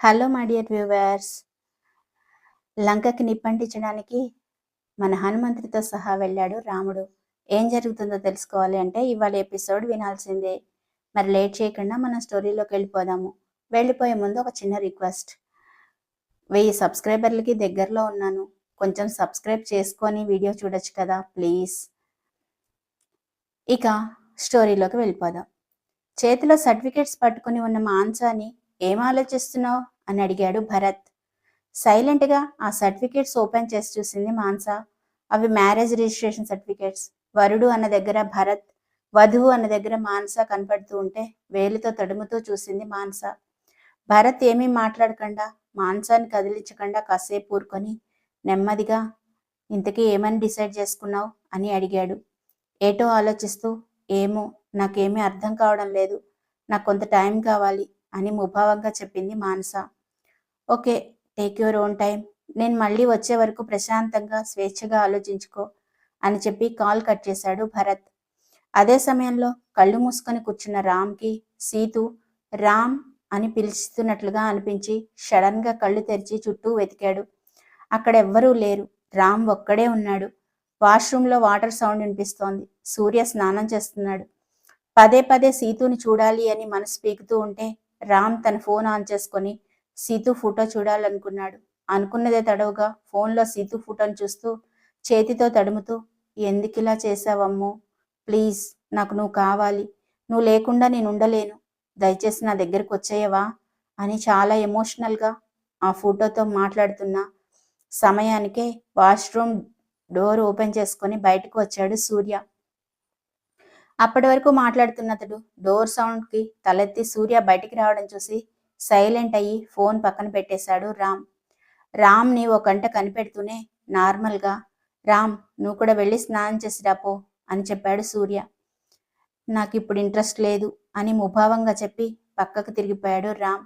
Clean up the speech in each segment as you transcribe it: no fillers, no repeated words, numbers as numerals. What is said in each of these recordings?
Hello my dear viewers. లంకకి నిప్పంటించడానికి మన హనుమంతుడితో సహా వెళ్ళాడు రాముడు. ఏం జరుగుతుందో తెలుసుకోవాలి అంటే ఇవాళ ఎపిసోడ్ వినాల్సిందే. మరి లేట్ చేయకుండా మనం స్టోరీలోకి వెళ్ళిపోదాము. వెళ్ళిపోయే ముందు ఒక చిన్న రిక్వెస్ట్. 1000 సబ్స్క్రైబర్లకి దగ్గరలో ఉన్నాను. కొంచెం సబ్స్క్రైబ్ చేసుకొని వీడియో చూడొచ్చు కదా ప్లీజ్. ఇక స్టోరీలోకి వెళ్ళిపోదాం. చేతిలో సర్టిఫికేట్స్ పట్టుకుని ఉన్న మాన్సాని ఏం ఆలోచిస్తున్నావు అని అడిగాడు భరత్. సైలెంట్గా ఆ సర్టిఫికేట్స్ ఓపెన్ చేసి చూసింది మాన్సా. అవి మ్యారేజ్ రిజిస్ట్రేషన్ సర్టిఫికేట్స్. వరుడు అన్న దగ్గర భరత్, వధువు అన్న దగ్గర మాన్సా కనపడుతూ ఉంటే వేలితో తడుముతూ చూసింది మాన్సా. భరత్ ఏమీ మాట్లాడకుండా మాన్సాని కదిలించకుండా కాసేపు ఊరుకొని నెమ్మదిగా ఇంతకీ ఏమని డిసైడ్ చేసుకున్నావు అని అడిగాడు. ఏటో ఆలోచిస్తూ ఏమో నాకేమీ అర్థం కావడం లేదు, నాకు కొంత టైం కావాలి అని ముభావంగా చెప్పింది Manasa. Okay, take your own time, నేను మళ్ళీ వచ్చే వరకు ప్రశాంతంగా స్వేచ్ఛగా ఆలోచించుకో అని చెప్పి కాల్ కట్ చేశాడు భరత్. అదే సమయంలో కళ్ళు మూసుకొని కూర్చున్న రామ్కి సీతు రామ్ అని పిలుస్తున్నట్లుగా అనిపించి సడన్గా కళ్ళు తెరిచి చుట్టూ వెతికాడు. అక్కడెవ్వరూ లేరు. రామ్ ఒక్కడే ఉన్నాడు. వాష్రూమ్లో వాటర్ సౌండ్ వినిపిస్తోంది. సూర్య స్నానం చేస్తున్నాడు. పదే పదే సీతుని చూడాలి అని మనసు పీకుతూ ఉంటే రామ్ తన ఫోన్ ఆన్ చేసుకొని సీతు ఫోటో చూడాలనుకున్నాడు. అనుకున్నదే తడవుగా ఫోన్లో సీతు ఫోటోని చూస్తూ చేతితో తడుముతూ, ఎందుకు ఇలా చేసావమ్మో, ప్లీజ్ నాకు నువ్వు కావాలి, నువ్వు లేకుండా నేను ఉండలేను, దయచేసి నా దగ్గరకు వచ్చేయవా అని చాలా ఎమోషనల్గా ఆ ఫోటోతో మాట్లాడుతున్న సమయానికే వాష్రూమ్ డోర్ ఓపెన్ చేసుకొని బయటకు వచ్చాడు సూర్య. అప్పటి వరకు మాట్లాడుతున్న అతడు డోర్ సౌండ్కి తలెత్తి సూర్య బయటికి రావడం చూసి సైలెంట్ అయ్యి ఫోన్ పక్కన పెట్టేశాడు రామ్. రామ్ని ఓ గంట కనిపెడుతూనే నార్మల్గా, రామ్ నువ్వు కూడా వెళ్ళి స్నానం చేసి రాపో అని చెప్పాడు సూర్య. నాకు ఇప్పుడు ఇంట్రెస్ట్ లేదు అని ముభావంగా చెప్పి పక్కకు తిరిగిపోయాడు రామ్.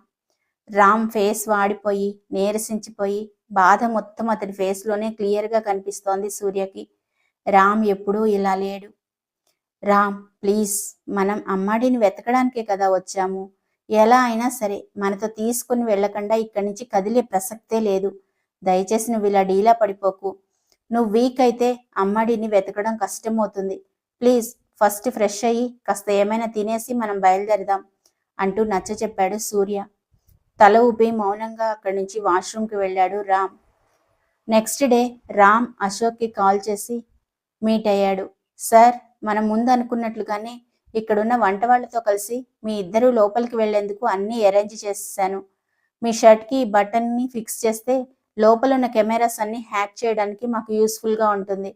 రామ్ ఫేస్ వాడిపోయి నీరసించిపోయి బాధ మొత్తం అతడి ఫేస్లోనే క్లియర్గా కనిపిస్తోంది సూర్యకి. రామ్ ఎప్పుడూ ఇలా లేడు. రామ్ ప్లీజ్, మనం అమ్మాడిని వెతకడానికే కదా వచ్చాము, ఎలా అయినా సరే మనతో తీసుకుని వెళ్ళకుండా ఇక్కడి నుంచి కదిలే ప్రసక్తే లేదు, దయచేసి నువ్వు ఇలా డీలా పడిపోకు, నువ్వు వీక్ అయితే అమ్మాడిని వెతకడం కష్టమవుతుంది, ప్లీజ్ ఫస్ట్ ఫ్రెష్ అయ్యి కాస్త ఏమైనా తినేసి మనం బయలుదేరదాం అంటూ నచ్చ చెప్పాడు సూర్య. తల ఊపి మౌనంగా అక్కడి నుంచి వాష్రూమ్కి వెళ్ళాడు రామ్. నెక్స్ట్ డే రామ్ అశోక్కి కాల్ చేసి మీట్ అయ్యాడు. సార్, మనం ముందు అనుకున్నట్లుగానే ఇక్కడున్న వంట వాళ్ళతో కలిసి మీ ఇద్దరు లోపలికి వెళ్లేందుకు అన్నీ అరేంజ్ చేసేసాను. మీ షర్ట్కి బటన్ని ఫిక్స్ చేస్తే లోపల ఉన్న కెమెరాస్ అన్ని హ్యాక్ చేయడానికి మాకు యూస్ఫుల్గా ఉంటుంది.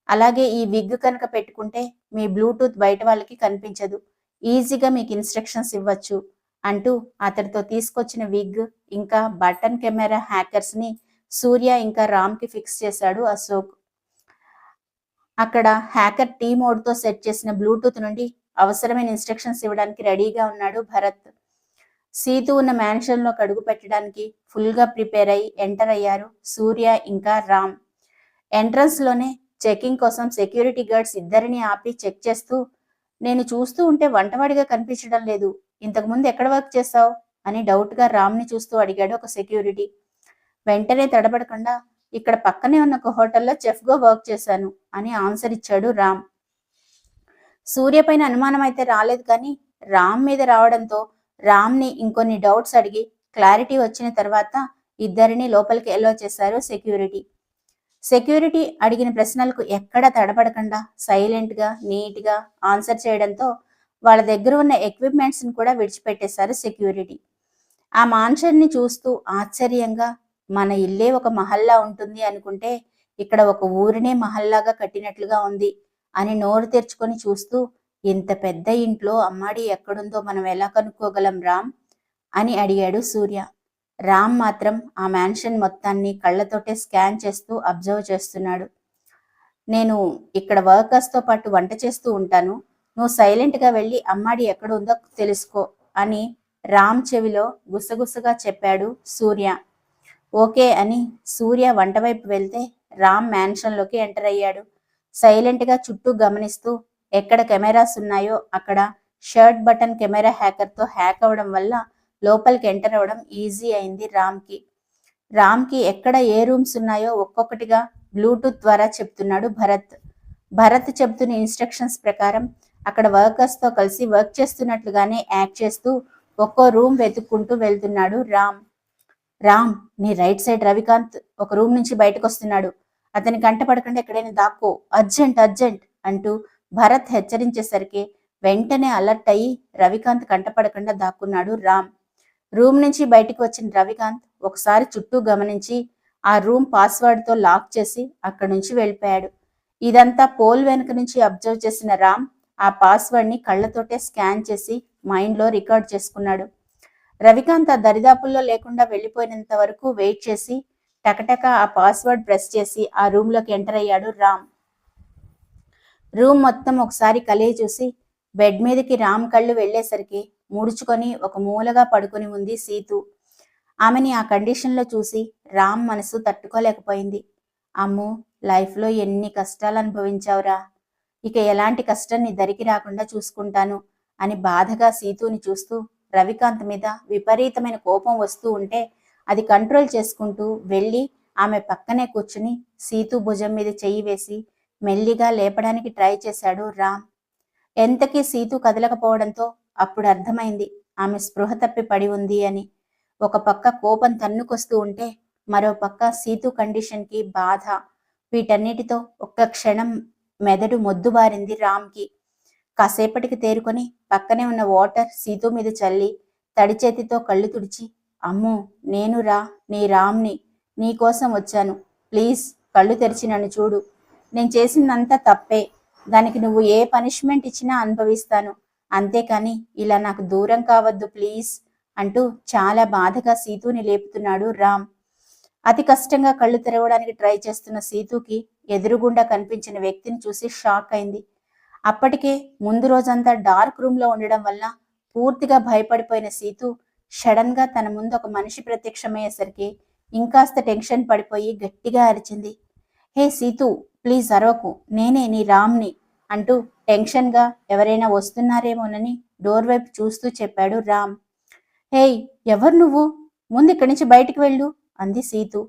అలాగే ఈ విగ్ కనుక పెట్టుకుంటే మీ బ్లూటూత్ బయట వాళ్ళకి కనిపించదు, ఈజీగా మీకు ఇన్స్ట్రక్షన్స్ ఇవ్వచ్చు అంటూ అతడితో తీసుకొచ్చిన విగ్ ఇంకా బటన్ కెమెరా హ్యాకర్స్ని సూర్య ఇంకా రామ్కి ఫిక్స్ చేశాడు అశోక్. అక్కడ హ్యాకర్ టీ మోడ్తో సెట్ చేసిన బ్లూటూత్ నుండి అవసరమైన ఇన్స్ట్రక్షన్స్ ఇవ్వడానికి రెడీగా ఉన్నాడు భరత్. సీతు ఉన్న మ్యాన్షన్లో అడుగు పెట్టడానికి ఫుల్గా ప్రిపేర్ అయ్యి ఎంటర్ అయ్యారు సూర్య ఇంకా రామ్. ఎంట్రన్స్లోనే చెకింగ్ కోసం సెక్యూరిటీ గార్డ్స్ ఇద్దరిని ఆపి చెక్ చేస్తూ, నేను చూస్తూ ఉంటే వంటవాడిగా కనిపించడం లేదు, ఇంతకుముందు ఎక్కడ వర్క్ చేస్తావు అని డౌట్గా రామ్ని చూస్తూ అడిగాడు ఒక సెక్యూరిటీ. వెంటనే తడబడకుండా, ఇక్కడ పక్కనే ఉన్న ఒక హోటల్లో చెఫ్గా వర్క్ చేశాను అని ఆన్సర్ ఇచ్చాడు రామ్. సూర్య పైన అనుమానం అయితే రాలేదు, కానీ రామ్ మీద రావడంతో రామ్ని ఇంకొన్ని డౌట్స్ అడిగి క్లారిటీ వచ్చిన తర్వాత ఇద్దరిని లోపలికి ఎలో చేశారు సెక్యూరిటీ. సెక్యూరిటీ అడిగిన ప్రశ్నలకు ఎక్కడ తడబడకుండా సైలెంట్గా నీట్గా ఆన్సర్ చేయడంతో వాళ్ళ దగ్గర ఉన్న ఎక్విప్మెంట్స్ని కూడా విడిచిపెట్టేశారు సెక్యూరిటీ. ఆ మాన్షన్ని చూస్తూ ఆశ్చర్యంగా, మన ఇల్లే ఒక మహల్లా ఉంటుంది అనుకుంటే ఇక్కడ ఒక ఊరినే మహల్లాగా కట్టినట్లుగా ఉంది అని నోరు తెరుచుకొని చూస్తూ, ఇంత పెద్ద ఇంట్లో అమ్మాడి ఎక్కడుందో మనం ఎలా కనుక్కోగలం రామ్ అని అడిగాడు సూర్య. రామ్ మాత్రం ఆ మ్యాన్షన్ మొత్తాన్ని కళ్ళతోటే స్కాన్ చేస్తూ అబ్జర్వ్ చేస్తున్నాడు. నేను ఇక్కడ వర్కర్స్తో పాటు వంట చేస్తూ ఉంటాను, నువ్వు సైలెంట్గా వెళ్ళి అమ్మాడి ఎక్కడ ఉందో తెలుసుకో అని రామ్ చెవిలో గుసగుసగా చెప్పాడు సూర్య. ఓకే అని సూర్య వంట వైపు వెళ్తే రామ్ మ్యాన్షన్లోకి ఎంటర్ అయ్యాడు. సైలెంట్గా చుట్టూ గమనిస్తూ ఎక్కడ కెమెరాస్ ఉన్నాయో అక్కడ షర్ట్ బటన్ కెమెరా హ్యాకర్తో హ్యాక్ అవడం వల్ల లోపలికి ఎంటర్ అవ్వడం ఈజీ అయింది రామ్కి ఎక్కడ ఏ రూమ్స్ ఉన్నాయో ఒక్కొక్కటిగా బ్లూటూత్ ద్వారా చెప్తున్నాడు భరత్ చెప్తున్న ఇన్స్ట్రక్షన్స్ ప్రకారం అక్కడ వర్కర్స్తో కలిసి వర్క్ చేస్తున్నట్లుగానే యాక్ట్ చేస్తూ ఒక్కో రూమ్ వెతుక్కుంటూ వెళ్తున్నాడు రామ్, నీ రైట్ సైడ్ రవికాంత్ ఒక రూమ్ నుంచి బయటకు వస్తున్నాడు. అతని కంట పడకుండా ఎక్కడైనా దాక్కో, అర్జెంట్ అంటూ భరత్ హెచ్చరించేసరికి వెంటనే అలర్ట్ అయ్యి రవికాంత్ కంటపడకుండా దాక్కున్నాడు రూమ్ నుంచి బయటికి వచ్చిన రవికాంత్ ఒకసారి చుట్టూ గమనించి ఆ రూమ్ పాస్వర్డ్తో లాక్ చేసి అక్కడి నుంచి వెళ్ళిపోయాడు. ఇదంతా పోల్ వెనుక నుంచి అబ్జర్వ్ చేసిన రామ్ ఆ పాస్వర్డ్ని కళ్ళతోటే స్కాన్ చేసి మైండ్లో రికార్డ్ చేసుకున్నాడు. రవికాంత్ ఆ దరిదాపుల్లో లేకుండా వెళ్ళిపోయినంత వరకు వెయిట్ చేసి టకటక ఆ పాస్వర్డ్ ప్రెస్ చేసి ఆ రూమ్లోకి ఎంటర్ అయ్యాడు రూమ్ మొత్తం ఒకసారి కలిగి చూసి బెడ్ మీదకి రామ్ కళ్ళు వెళ్లేసరికి ముడుచుకొని ఒక మూలగా పడుకొని ఉంది సీతు. ఆమెని ఆ కండిషన్లో చూసి రామ్ మనసు తట్టుకోలేకపోయింది. అమ్మో, లైఫ్లో ఎన్ని కష్టాలు అనుభవించావురా, ఇక ఎలాంటి కష్టం నీ దరికి రాకుండా చూసుకుంటాను అని బాధగా సీతుని చూస్తూ రవికాంత్ మీద విపరీతమైన కోపం వస్తూ ఉంటే అది కంట్రోల్ చేసుకుంటూ వెళ్ళి ఆమె పక్కనే కూర్చుని సీతు భుజం మీద చెయ్యి వేసి మెల్లిగా లేపడానికి ట్రై చేశాడు రామ్. ఎంతకీ సీతు కదలకపోవడంతో అప్పుడు అర్థమైంది ఆమె స్పృహ తప్పి పడి ఉంది అని. ఒక పక్క కోపం తన్నుకొస్తూ ఉంటే మరో పక్క సీతు కండిషన్కి బాధ. వీటన్నిటితో ఒక్క క్షణం మెదడు మొద్దుబారింది రామ్కి. కాసేపటికి తేరుకొని పక్కనే ఉన్న వాటర్ సీతు మీద చల్లి తడి చేతితో కళ్ళు తుడిచి, అమ్మో, నేనురా నీ రామ్ని, నీకోసం వచ్చాను, ప్లీజ్ కళ్ళు తెరిచి నన్ను చూడు, నేను చేసిందంతా తప్పే, దానికి నువ్వు ఏ పనిష్మెంట్ ఇచ్చినా అనుభవిస్తాను, అంతేకాని ఇలా నాకు దూరం కావద్దు ప్లీజ్ అంటూ చాలా బాధగా సీతుని లేపుతున్నాడు రామ్. అతి కష్టంగా కళ్ళు తెరవడానికి ట్రై చేస్తున్న సీతుకి ఎదురుగుండా కనిపించిన వ్యక్తిని చూసి షాక్ అయింది. అప్పటికే ముందు రోజంతా డార్క్ రూమ్లో ఉండడం వల్ల పూర్తిగా భయపడిపోయిన సీతు సడన్ గా తన ముందు ఒక మనిషి ప్రత్యక్షమయ్యేసరికి ఇంకాస్త టెన్షన్ పడిపోయి గట్టిగా అరిచింది. హే సీతు, ప్లీజ్ అరవకు, నేనే నీ రామ్ని అంటూ టెన్షన్గా ఎవరైనా వస్తున్నారేమోనని డోర్ వైపు చూస్తూ చెప్పాడు రామ్. హేయ్, ఎవరు నువ్వు? ముందు ఇక్కడి నుంచి బయటికి వెళ్ళు అంది సీతు.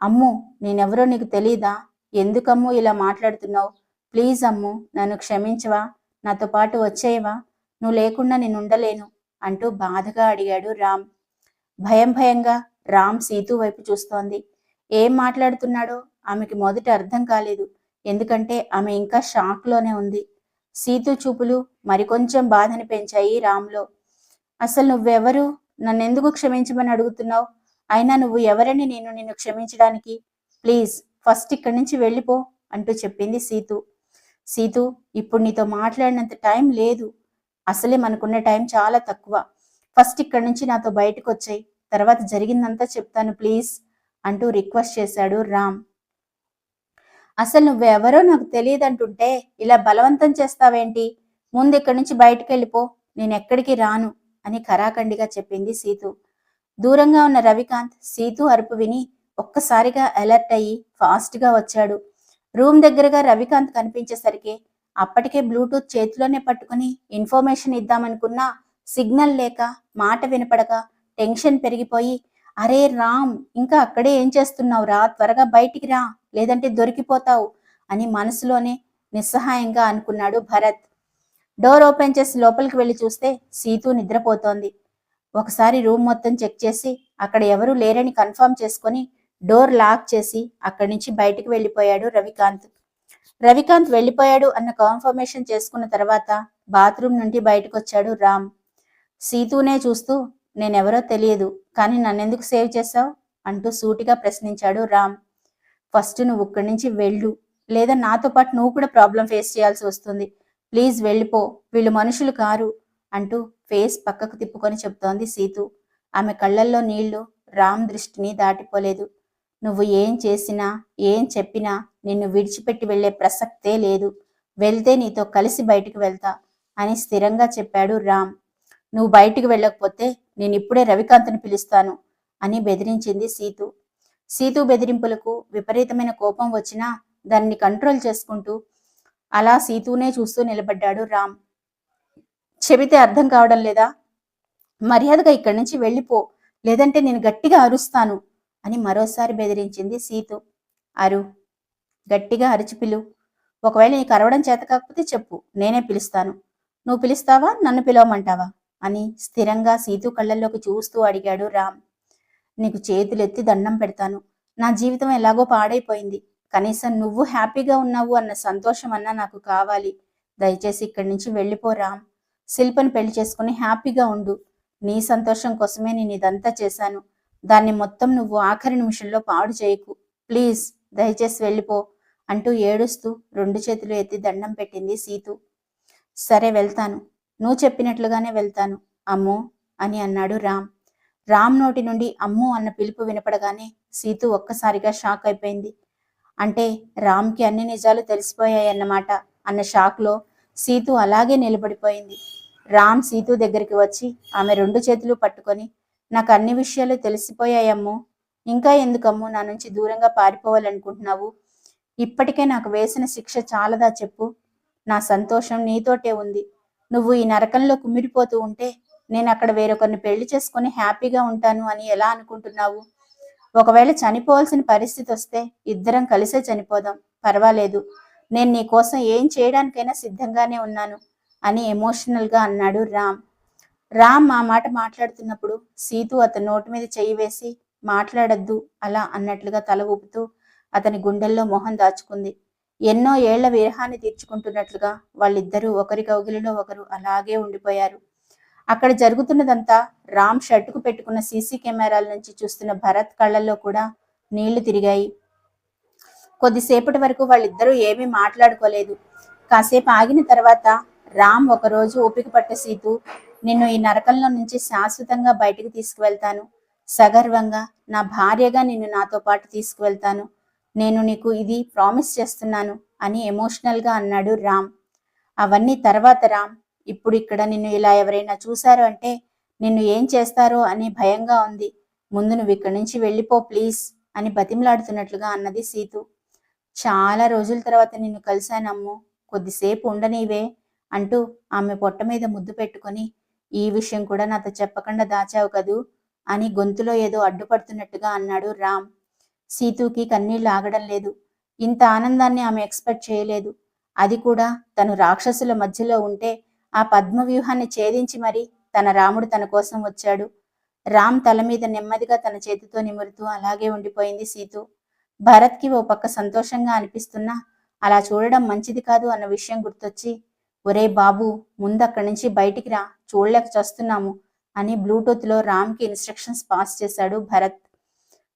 అమ్ము, నేనెవరో నీకు తెలీదా? ఎందుకమ్ము ఇలా మాట్లాడుతున్నావు? ప్లీజ్ అమ్ము, నన్ను క్షమించవా? నాతో పాటు వచ్చేయవా? నువ్వు లేకుండా నేను ఉండలేను అంటూ బాధగా అడిగాడు రామ్. భయంగా రామ్ సీతు వైపు చూస్తోంది. ఏం మాట్లాడుతున్నాడో ఆమెకి మొదట అర్థం కాలేదు, ఎందుకంటే ఆమె ఇంకా షాక్లోనే ఉంది. సీతు చూపులు మరికొంచెం బాధని పెంచాయి రామ్లో. అసలు నువ్వెవరు? నన్నెందుకు క్షమించమని అడుగుతున్నావు? అయినా నువ్వు ఎవరని నిన్ను క్షమించడానికి? ప్లీజ్ ఫస్ట్ ఇక్కడి నుంచి వెళ్ళిపో అంటూ చెప్పింది సీతు, ఇప్పుడు నీతో మాట్లాడినంత టైం లేదు, అసలే మనకున్న టైం చాలా తక్కువ. ఫస్ట్ ఇక్కడి నుంచి నాతో బయటకు వచ్చాయి, తర్వాత జరిగిందంతా చెప్తాను ప్లీజ్ అంటూ రిక్వెస్ట్ చేశాడు రామ్. అసలు నువ్వెవరో నాకు తెలియదంటుంటే ఇలా బలవంతం చేస్తావేంటి? ముందు ఇక్కడి నుంచి బయటకు వెళ్ళిపో, నేను ఎక్కడికి రాను అని ఖరాఖండిగా చెప్పింది సీతు. దూరంగా ఉన్న రవికాంత్ సీతు అరుపు విని ఒక్కసారిగా అలర్ట్ అయ్యి ఫాస్ట్గా వచ్చాడు. రూమ్ దగ్గరగా రవికాంత్ కనిపించేసరికి అప్పటికే బ్లూటూత్ చేతిలోనే పట్టుకుని ఇన్ఫర్మేషన్ ఇద్దామనుకున్నా సిగ్నల్ లేక మాట వినపడక టెన్షన్ పెరిగిపోయి, అరే రామ్, ఇంకా అక్కడే ఏం చేస్తున్నావురా? త్వరగా బయటికి రా, లేదంటే దొరికిపోతావు అని మనసులోనే నిస్సహాయంగా అనుకున్నాడు భరత్. డోర్ ఓపెన్ చేసి లోపలికి వెళ్ళి చూస్తే సీతు నిద్రపోతోంది. ఒకసారి రూమ్ మొత్తం చెక్ చేసి అక్కడ ఎవరూ లేరని కన్ఫర్మ్ చేసుకొని డోర్ లాక్ చేసి అక్కడి నుంచి బయటికి వెళ్ళిపోయాడు రవికాంత్ వెళ్ళిపోయాడు అన్న కన్ఫర్మేషన్ చేసుకున్న తర్వాత బాత్రూమ్ నుండి బయటకు వచ్చాడు రామ్. సీతూనే చూస్తూ, నేనెవరో తెలియదు, కానీ నన్నెందుకు సేవ్ చేశావు అంటూ సూటిగా ప్రశ్నించాడు రామ్. ఫస్ట్ నువ్వు ఇక్కడి నుంచి వెళ్ళు, లేదా నాతో పాటు నువ్వు కూడా ప్రాబ్లం ఫేస్ చేయాల్సి వస్తుంది. ప్లీజ్ వెళ్ళిపో, వీళ్ళు మనుషులు కారు అంటూ ఫేస్ పక్కకు తిప్పుకొని చెప్తోంది సీతు. ఆమె కళ్ళల్లో నీళ్లు రామ్ దృష్టిని దాటిపోలేదు. నువ్వు ఏం చేసినా ఏం చెప్పినా నిన్ను విడిచిపెట్టి వెళ్లే ప్రసక్తే లేదు, వెళ్తే నీతో కలిసి బయటికి వెళ్తా అని స్థిరంగా చెప్పాడు రామ్. నువ్వు బయటికి వెళ్ళకపోతే నేను ఇప్పుడే రవికాంత్ని పిలుస్తాను అని బెదిరించింది సీతు బెదిరింపులకు విపరీతమైన కోపం వచ్చినా దాన్ని కంట్రోల్ చేసుకుంటూ అలా సీతూనే చూస్తూ నిలబడ్డాడు రామ్. చెబితే అర్థం కావడం లేదా? మర్యాదగా ఇక్కడి నుంచి వెళ్ళిపో, లేదంటే నేను గట్టిగా అరుస్తాను అని మరోసారి బెదిరించింది సీతు. అరు, గట్టిగా అరిచి పిలు. ఒకవేళ నీకు అరవడం చేత కాకపోతే చెప్పు, నేనే పిలుస్తాను. నువ్వు పిలుస్తావా, నన్ను పిలవమంటావా అని స్థిరంగా సీతు కళ్ళల్లోకి చూస్తూ అడిగాడు రామ్. నీకు చేతులెత్తి దండం పెడతాను. నా జీవితం ఎలాగో పాడైపోయింది. కనీసం నువ్వు హ్యాపీగా ఉన్నావు అన్న సంతోషం అన్నా నాకు కావాలి. దయచేసి ఇక్కడి నుంచి వెళ్ళిపో రామ్. శిల్పని పెళ్లి చేసుకుని హ్యాపీగా ఉండు. నీ సంతోషం కోసమే నేను ఇదంతా చేశాను. దాన్ని మొత్తం నువ్వు ఆఖరి నిమిషంలో పాడు చేయకు. ప్లీజ్, దయచేసి వెళ్ళిపో అంటూ ఏడుస్తూ 2 చేతులు ఎత్తి దండం పెట్టింది సీతు. సరే వెళ్తాను, నువ్వు చెప్పినట్లుగానే వెళ్తాను అమ్మో అని అన్నాడు రామ్. రామ్ నోటి నుండి అమ్ము అన్న పిలుపు వినపడగానే సీతు ఒక్కసారిగా షాక్ అయిపోయింది. అంటే రామ్కి అన్ని నిజాలు తెలిసిపోయాయన్నమాట అన్న షాక్లో సీతు అలాగే నిలబడిపోయింది. రామ్ సీతు దగ్గరికి వచ్చి ఆమె 2 చేతులు పట్టుకొని, నాకు అన్ని విషయాలు తెలిసిపోయాయమ్ము. ఇంకా ఎందుకమ్ము నా నుంచి దూరంగా పారిపోవాలనుకుంటున్నావు? ఇప్పటికే నాకు వేసిన శిక్ష చాలదా చెప్పు? నా సంతోషం నీతోటే ఉంది. నువ్వు ఈ నరకంలో కుమిరిపోతూ ఉంటే నేను అక్కడ వేరొకరిని పెళ్లి చేసుకుని హ్యాపీగా ఉంటాను అని ఎలా అనుకుంటున్నావు? ఒకవేళ చనిపోవాల్సిన పరిస్థితి వస్తే ఇద్దరం కలిసే చనిపోదాం, పర్వాలేదు. నేను నీ కోసం ఏం చేయడానికైనా సిద్ధంగానే ఉన్నాను అని ఎమోషనల్గా అన్నాడు రామ్. రామ్ ఆ మాట మాట్లాడుతున్నప్పుడు సీతు అతని నోటి మీద చెయ్యి వేసి, మాట్లాడద్దు అలా అన్నట్లుగా తల ఊపుతూ అతని గుండెల్లో మొహం దాచుకుంది. ఎన్నో ఏళ్ల విరహాన్ని తీర్చుకుంటున్నట్లుగా వాళ్ళిద్దరూ ఒకరి కౌగిలిలో ఒకరు అలాగే ఉండిపోయారు. అక్కడ జరుగుతున్నదంతా రామ్ షర్టుకు పెట్టుకున్న సీసీ కెమెరాల నుంచి చూస్తున్న భరత్ కళ్ళల్లో కూడా నీళ్లు తిరిగాయి. కొద్దిసేపటి వరకు వాళ్ళిద్దరూ ఏమీ మాట్లాడుకోలేదు. కాసేపు ఆగిన తర్వాత రామ్ ఒకరోజు ఓపిక పట్ట సీతు, నిన్ను ఈ నరకంలో నుంచి శాశ్వతంగా బయటికి తీసుకువెళ్తాను. సగర్వంగా నా భార్యగా నిన్ను నాతో పాటు తీసుకువెళ్తాను. నేను నీకు ఇది ప్రామిస్ చేస్తున్నాను అని ఎమోషనల్గా అన్నాడు రామ్. అవన్నీ తర్వాత రామ్. ఇప్పుడు ఇక్కడ నిన్ను ఇలా ఎవరైనా చూశారు అంటే నిన్ను ఏం చేస్తారో అని భయంగా ఉంది. ముందు నువ్వు ఇక్కడి నుంచి వెళ్ళిపో ప్లీజ్ అని బతిమలాడుతున్నట్లుగా అన్నది సీతు. చాలా రోజుల తర్వాత నిన్ను కలిశానమ్ము, కొద్దిసేపు ఉండనీవే అంటూ ఆమె పొట్ట మీద ముద్దు పెట్టుకొని, ఈ విషయం కూడా నాతో చెప్పకుండా దాచావు కదూ అని గొంతులో ఏదో అడ్డుపడుతున్నట్టుగా అన్నాడు రామ్. సీతుకి కన్నీళ్లు ఆగడం లేదు. ఇంత ఆనందాన్ని ఆమె ఎక్స్పెక్ట్ చేయలేదు. అది కూడా తను రాక్షసుల మధ్యలో ఉంటే ఆ పద్మవ్యూహాన్ని ఛేదించి మరి తన రాముడు తన కోసం వచ్చాడు. రామ్ తల మీద నెమ్మదిగా తన చేతితో నిమురుతూ అలాగే ఉండిపోయింది సీతు. భరత్కి ఓ పక్క సంతోషంగా అనిపిస్తున్నా అలా చూడడం మంచిది కాదు అన్న విషయం గుర్తొచ్చి, ఒరే బాబు, ముందక్కడి నుంచి బయటికి రా, చూడలేక చస్తున్నాము అని బ్లూటూత్లో రామ్కి ఇన్స్ట్రక్షన్స్ పాస్ చేశాడు భరత్.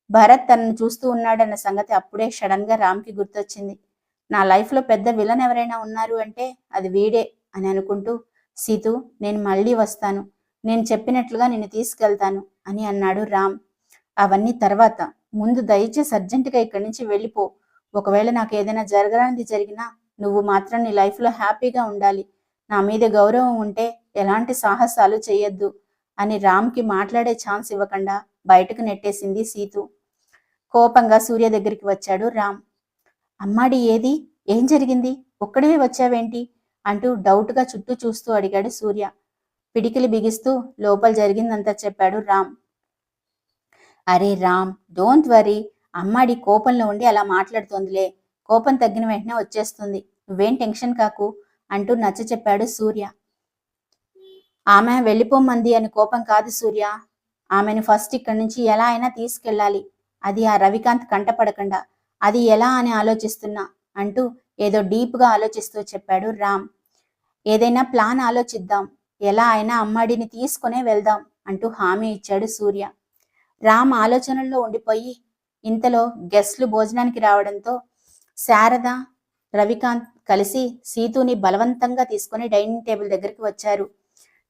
భరత్ తనను చూస్తూ ఉన్నాడన్న సంగతి అప్పుడే సడన్గా రామ్కి గుర్తొచ్చింది. నా లైఫ్లో పెద్ద విలన్ ఎవరైనా ఉన్నారు అంటే అది వీడే అని అనుకుంటూ, సీతు, నేను మళ్ళీ వస్తాను, నేను చెప్పినట్లుగా నిన్ను తీసుకెళ్తాను అని అన్నాడు రామ్. అవన్నీ తర్వాత, ముందు దయచేసి అర్జెంటుగా ఇక్కడి నుంచి వెళ్ళిపో. ఒకవేళ నాకు ఏదైనా జరగరానిది జరిగినా నువ్వు మాత్రం నీ లైఫ్లో హ్యాపీగా ఉండాలి. నా మీద గౌరవం ఉంటే ఎలాంటి సాహసాలు చేయొద్దు అని రామ్కి మాట్లాడే ఛాన్స్ ఇవ్వకుండా బయటకు నెట్టేసింది సీతు. కోపంగా సూర్య దగ్గరికి వచ్చాడు రామ్. అమ్మాడి ఏది, ఏం జరిగింది, ఒక్కడివే వచ్చావేంటి అంటూ డౌట్గా చుట్టూ చూస్తూ అడిగాడు సూర్య. పిడికిలి బిగిస్తూ లోపల జరిగిందంతా చెప్పాడు రామ్. అరే రామ్, డోంట్ వరీ, అమ్మాడి కోపంలో ఉండి అలా మాట్లాడుతోందిలే, కోపం తగ్గిన వెంటనే వచ్చేస్తుంది, నువ్వేం టెన్షన్ కాకు అంటూ నచ్చ చెప్పాడు సూర్య. ఆమె వెళ్ళిపోమంది అని కోపం కాదు సూర్య, ఆమెను ఫస్ట్ ఇక్కడి నుంచి ఎలా అయినా తీసుకెళ్ళాలి, అది ఆ రవికాంత్ కంటపడకుండా, అది ఎలా అని ఆలోచిస్తున్నా అంటూ ఏదో డీప్గా ఆలోచిస్తూ చెప్పాడు రామ్. ఏదైనా ప్లాన్ ఆలోచిద్దాం, ఎలా అయినా అమ్మాడిని తీసుకునే వెళ్దాం అంటూ హామీ ఇచ్చాడు సూర్య. రామ్ ఆలోచనల్లో ఉండిపోయి ఇంతలో గెస్ట్లు భోజనానికి రావడంతో శారద, రవికాంత్ కలిసి సీతుని బలవంతంగా తీసుకుని డైనింగ్ టేబుల్ దగ్గరికి వచ్చారు.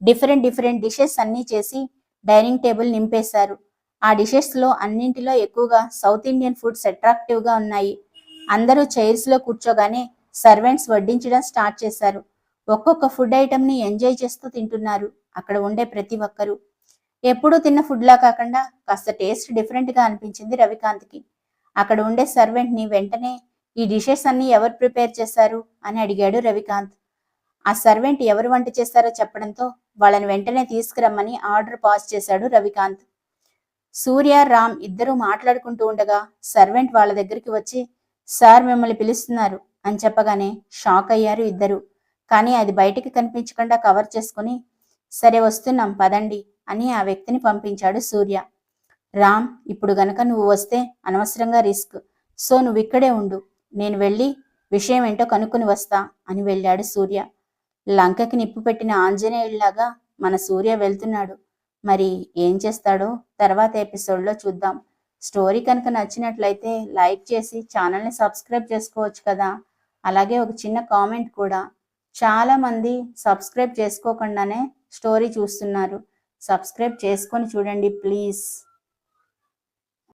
డిఫరెంట్ డిషెస్ అన్నీ చేసి డైనింగ్ టేబుల్ నింపేశారు. ఆ డిషెస్లో అన్నింటిలో ఎక్కువగా సౌత్ ఇండియన్ ఫుడ్స్ అట్రాక్టివ్గా ఉన్నాయి. అందరూ చైర్స్లో కూర్చోగానే సర్వెంట్స్ వడ్డించడం స్టార్ట్ చేశారు. ఒక్కొక్క ఫుడ్ ఐటమ్ని ఎంజాయ్ చేస్తూ తింటున్నారు అక్కడ ఉండే ప్రతి ఒక్కరూ. ఎప్పుడూ తిన్న ఫుడ్లా కాకుండా కాస్త టేస్ట్ డిఫరెంట్గా అనిపించింది రవికాంత్కి. అక్కడ ఉండే సర్వెంట్ని వెంటనే ఈ డిషెస్ అన్నీ ఎవరు ప్రిపేర్ చేశారు అని అడిగాడు రవికాంత్. ఆ సర్వెంట్ ఎవరు వంట చేస్తారో చెప్పడంతో వాళ్ళని వెంటనే తీసుకురమ్మని ఆర్డర్ పాస్ చేశాడు రవికాంత్. సూర్య, రామ్ ఇద్దరూ మాట్లాడుకుంటూ ఉండగా సర్వెంట్ వాళ్ళ దగ్గరికి వచ్చి, సార్ మిమ్మల్ని పిలుస్తున్నారు అని చెప్పగానే షాక్ అయ్యారు ఇద్దరు. కానీ అది బయటికి కనిపించకుండా కవర్ చేసుకుని, సరే వస్తున్నాం పదండి అని ఆ వ్యక్తిని పంపించాడు సూర్య. రామ్, ఇప్పుడు గనక నువ్వు వస్తే అనవసరంగా రిస్క్, సో నువ్వు ఇక్కడే ఉండు, నేను వెళ్ళి విషయం ఏంటో కనుక్కుని వస్తా అని వెళ్ళాడు సూర్య. లంకకి నిప్పు పెట్టిన ఆంజనేయుల్లాగా మన సూర్య వెళ్తున్నాడు. మరి ఏం చేస్తాడో తర్వాత ఎపిసోడ్లో చూద్దాం. స్టోరీ కనుక నచ్చినట్లయితే లైక్ చేసి ఛానల్ని సబ్స్క్రైబ్ చేసుకోవచ్చు కదా. అలాగే ఒక చిన్న కామెంట్ కూడా. చాలామంది సబ్స్క్రైబ్ చేసుకోకుండానే స్టోరీ చూస్తున్నారు. సబ్స్క్రైబ్ చేసుకొని చూడండి ప్లీజ్.